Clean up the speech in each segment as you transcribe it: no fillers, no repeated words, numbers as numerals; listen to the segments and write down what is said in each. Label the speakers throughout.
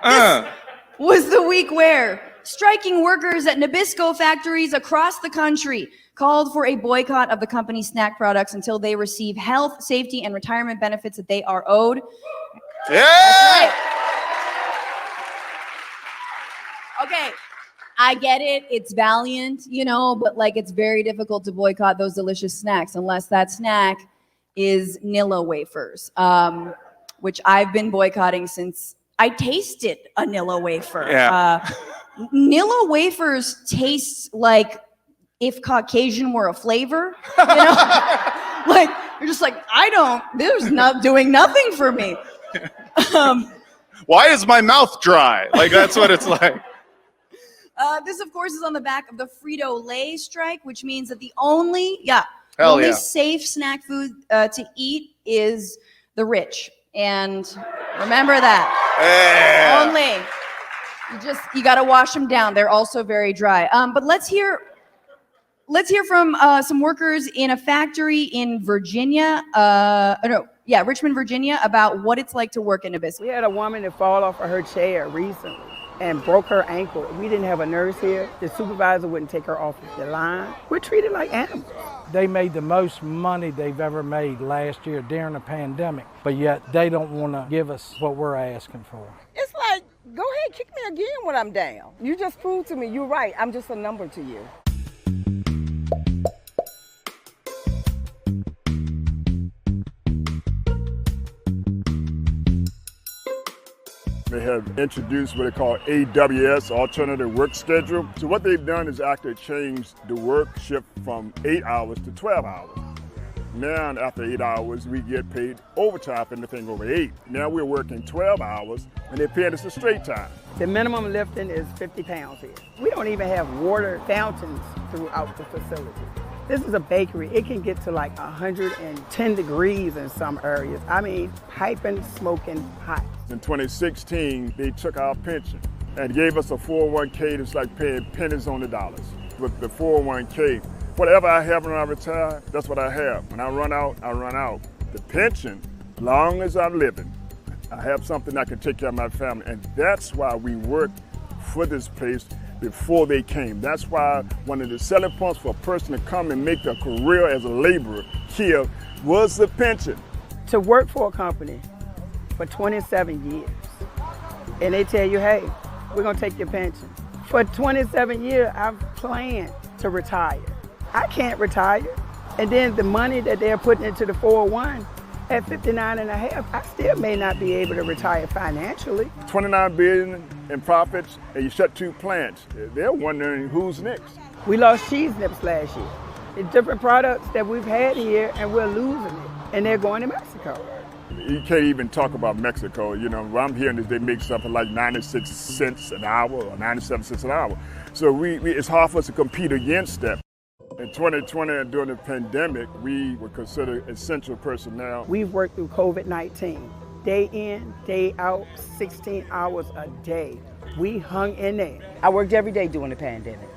Speaker 1: This was the week where striking workers at Nabisco factories across the country called for a boycott of the company's snack products until they receive health, safety, and retirement benefits that they are owed.
Speaker 2: Yeah!
Speaker 1: That's right. Okay, I get it. It's valiant, but like it's very difficult to boycott those delicious snacks unless that snack is Nilla wafers, which I've been boycotting since I tasted a Nilla wafer.
Speaker 2: Yeah.
Speaker 1: Nilla wafers taste like if Caucasian were a flavor, like you're just like, there's not doing nothing for me.
Speaker 2: Why is my mouth dry? Like, that's what it's like.
Speaker 1: This, of course, is on the back of the Frito-Lay strike, which means that the only safe snack food to eat is the rich. And remember that.
Speaker 2: Yeah.
Speaker 1: Only. You got to wash them down. They're also very dry. But let's hear from some workers in a factory in Virginia. Richmond, Virginia, about what it's like to work in Nabisco.
Speaker 3: We had a woman that fall off of her chair recently and broke her ankle. We didn't have a nurse here. The supervisor wouldn't take her off the line. We're treated like animals.
Speaker 4: They made the most money they've ever made last year during the pandemic, but yet they don't want to give us what we're asking for.
Speaker 3: It's like, go ahead, kick me again when I'm down. You just proved to me you're right. I'm just a number to you.
Speaker 5: They have introduced what they call AWS, Alternative Work Schedule. So what they've done is actually changed the work shift from 8 hours to 12 hours. Now, after 8 hours, we get paid overtime for anything over 8. Now we're working 12 hours, and they're paying us a straight time.
Speaker 3: The minimum lifting is 50 pounds here. We don't even have water fountains throughout the facility. This is a bakery. It can get to like 110 degrees in some areas. I mean, piping, smoking hot.
Speaker 5: In 2016, they took our pension and gave us a 401k that's like paying pennies on the dollars. With the 401k, whatever I have when I retire, that's what I have. When I run out, I run out. The pension, long as I'm living, I have something I can take care of my family. And that's why we worked for this place before they came. That's why one of the selling points for a person to come and make a career as a laborer here was the pension.
Speaker 3: To work for a company for 27 years, and they tell you, hey, we're gonna take your pension. For 27 years, I've planned to retire. I can't retire. And then the money that they're putting into the 401, at 59 and a half, I still may not be able to retire financially.
Speaker 5: 29 billion in profits, and you shut 2 plants. They're wondering who's next.
Speaker 3: We lost cheese nips last year. It's different products that we've had here, and we're losing it, and they're going to Mexico.
Speaker 5: You can't even talk about Mexico. What I'm hearing is they make something like 96 cents an hour or 97 cents an hour. So it's hard for us to compete against that. In 2020, during the pandemic, we were considered essential personnel.
Speaker 3: We've worked through COVID-19, day in, day out, 16 hours a day. We hung in there.
Speaker 6: I worked every day during the pandemic.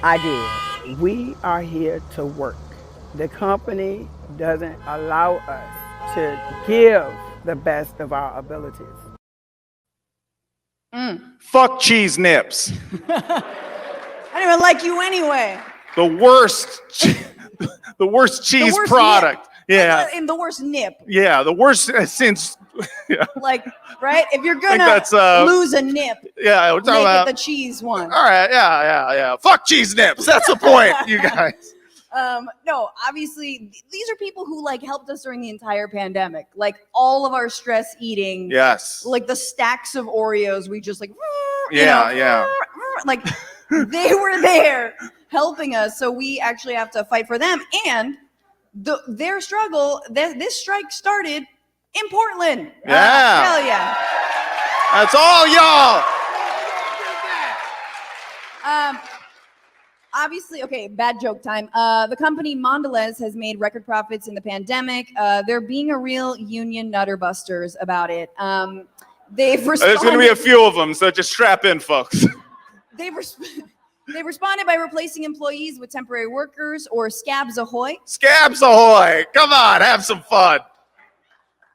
Speaker 6: I did.
Speaker 3: We are here to work. The company doesn't allow us to give the best of our abilities.
Speaker 2: Fuck cheese nips.
Speaker 1: I don't even like you anyway.
Speaker 2: The worst cheese product.
Speaker 1: Nip.
Speaker 2: Yeah.
Speaker 1: And the worst nip.
Speaker 2: Yeah, the worst since. Yeah.
Speaker 1: Like, right? If you're gonna lose a nip,
Speaker 2: yeah, we're talking
Speaker 1: make
Speaker 2: about
Speaker 1: it the cheese one.
Speaker 2: All right, yeah. Fuck cheese nips. That's the point, you guys.
Speaker 1: No, obviously, these are people who helped us during the entire pandemic. Like all of our stress eating.
Speaker 2: Yes.
Speaker 1: Like the stacks of Oreos, we just
Speaker 2: Yeah.
Speaker 1: Like they were there helping us, so we actually have to fight for them. And their struggle, this strike started in Portland.
Speaker 2: Yeah.
Speaker 1: Hell yeah.
Speaker 2: That's all y'all.
Speaker 1: Obviously, okay, bad joke time. The company Mondelez has made record profits in the pandemic. They're being a real union nutterbusters about it. There's
Speaker 2: going to be a few of them, so just strap in, folks.
Speaker 1: They responded by replacing employees with temporary workers or Scabs Ahoy.
Speaker 2: Scabs Ahoy! Come on, have some fun.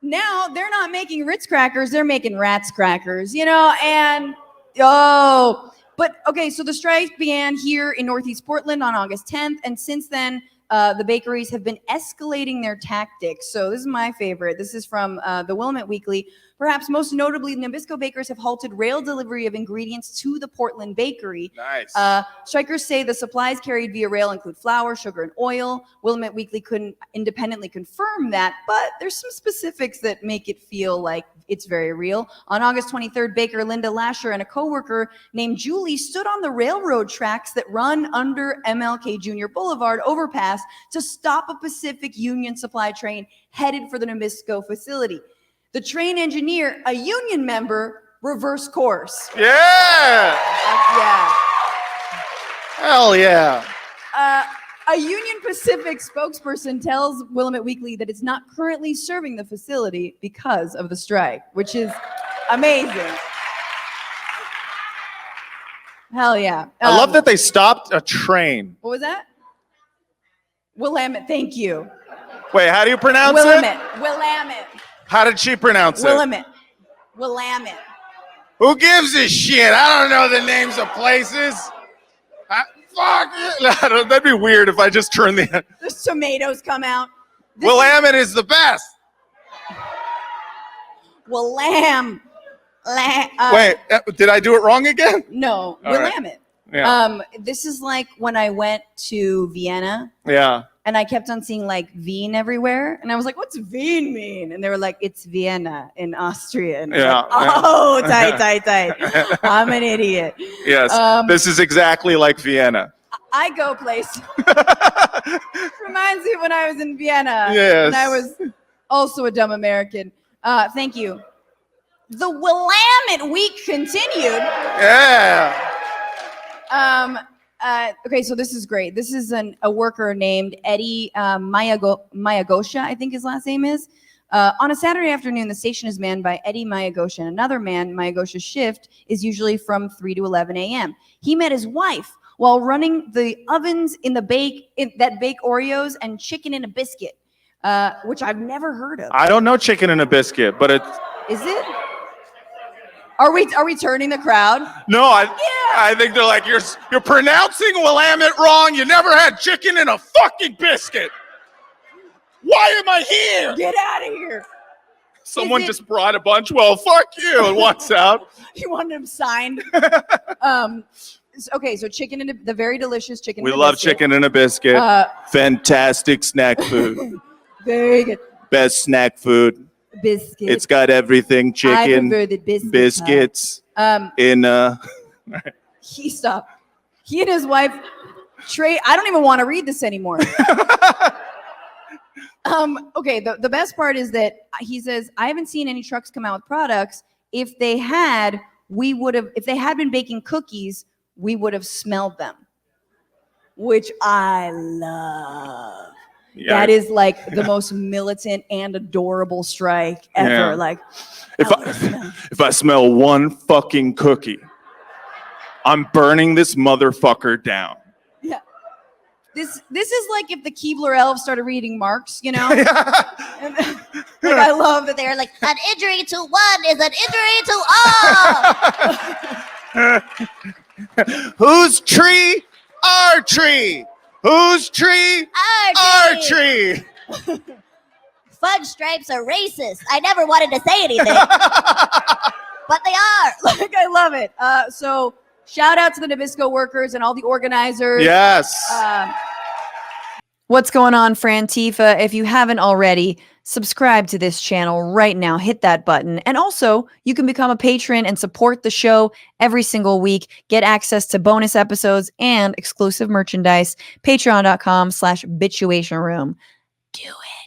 Speaker 1: now they're not making Ritz crackers, they're making Rats crackers, you know, and but okay, so the strike began here in Northeast Portland on August 10th, and since then, the bakeries have been escalating their tactics. So this is my favorite. This is from the Willamette Weekly. Perhaps most notably, Nabisco bakers have halted rail delivery of ingredients to the Portland bakery.
Speaker 2: Nice.
Speaker 1: Strikers say the supplies carried via rail include flour, sugar, and oil. Willamette Weekly couldn't independently confirm that, but there's some specifics that make it feel like it's very real. On August 23rd, baker Linda Lasher and a coworker named Julie stood on the railroad tracks that run under MLK Jr. Boulevard overpass to stop a Pacific Union supply train headed for the Nabisco facility. The train engineer, a union member, reversed course.
Speaker 2: Yeah.
Speaker 1: Yeah.
Speaker 2: Hell yeah.
Speaker 1: A Union Pacific spokesperson tells Willamette Weekly that it's not currently serving the facility because of the strike, which is amazing. Hell yeah.
Speaker 2: I love that they stopped a train.
Speaker 1: What was that? Willamette, thank you.
Speaker 2: Wait, how do you pronounce
Speaker 1: Willamette.
Speaker 2: it?
Speaker 1: Willamette.
Speaker 2: How did she pronounce it?
Speaker 1: Willamette. Willamette.
Speaker 2: Who gives a shit? I don't know the names of places. Fuck it. That'd be weird if I just turned the...
Speaker 1: The tomatoes come out.
Speaker 2: Willamette is the best.
Speaker 1: Willam.
Speaker 2: Wait, did I do it wrong again?
Speaker 1: No,
Speaker 2: All
Speaker 1: Willamette.
Speaker 2: right. Yeah.
Speaker 1: This is like when I went to Vienna.
Speaker 2: Yeah.
Speaker 1: And I kept on seeing like Wien everywhere. And I was like, what's Wien mean? And they were like, it's Vienna in Austria. And
Speaker 2: Yeah.
Speaker 1: like, oh, tight. I'm an idiot.
Speaker 2: Yes. This is exactly like Vienna.
Speaker 1: I go place. Reminds me of when I was in Vienna.
Speaker 2: Yes.
Speaker 1: And I was also a dumb American. Thank you. The Willamette week continued.
Speaker 2: Yeah.
Speaker 1: Okay, so this is great. This is a worker named Eddie Mayagosha, I think his last name is. On a Saturday afternoon, the station is manned by Eddie Mayagosha and another man. Mayagosha's shift is usually from 3 to 11 a.m. He met his wife while running the ovens that bake Oreos and chicken in a biscuit, which I've never heard of.
Speaker 2: I don't know chicken and a biscuit, but it's...
Speaker 1: Is it? Are we turning the crowd?
Speaker 2: No, I think they're like, you're pronouncing Willamette wrong. You never had chicken in a fucking biscuit. Why am I here?
Speaker 1: Get out of here.
Speaker 2: Someone just brought a bunch. Well, fuck you. And walks out.
Speaker 1: You wanted him signed. Okay, so chicken and the very delicious chicken.
Speaker 2: We
Speaker 1: and a
Speaker 2: love
Speaker 1: biscuit.
Speaker 2: chicken and a biscuit. Fantastic snack food.
Speaker 1: Very good.
Speaker 2: Best snack food.
Speaker 1: Biscuit.
Speaker 2: It's got everything. Chicken,
Speaker 1: I prefer the
Speaker 2: biscuits.
Speaker 1: He and his wife trade. I don't even want to read this anymore. Okay, the best part is that he says, I haven't seen any trucks come out with products. If they had been baking cookies, we would have smelled them, which I love. Yeah. That is like the most militant and adorable strike ever.
Speaker 2: Yeah.
Speaker 1: Like,
Speaker 2: if I smell one fucking cookie, I'm burning this motherfucker down.
Speaker 1: Yeah. This is like if the Keebler elves started reading Marx, you know?
Speaker 2: Yeah.
Speaker 1: Like, I love that they're like,
Speaker 7: an injury to one is an injury to all.
Speaker 2: Whose tree? Our tree. Whose tree? Our tree.
Speaker 7: Fudge stripes are racist. I never wanted to say anything, but they are.
Speaker 1: Like, I love it. So shout out to the Nabisco workers and all the organizers.
Speaker 2: Yes.
Speaker 1: What's going on, Frantifa? If you haven't already, subscribe to this channel right now. Hit that button. And also, you can become a patron and support the show every single week. Get access to bonus episodes and exclusive merchandise. Patreon.com/Bitchuation Room. Do it.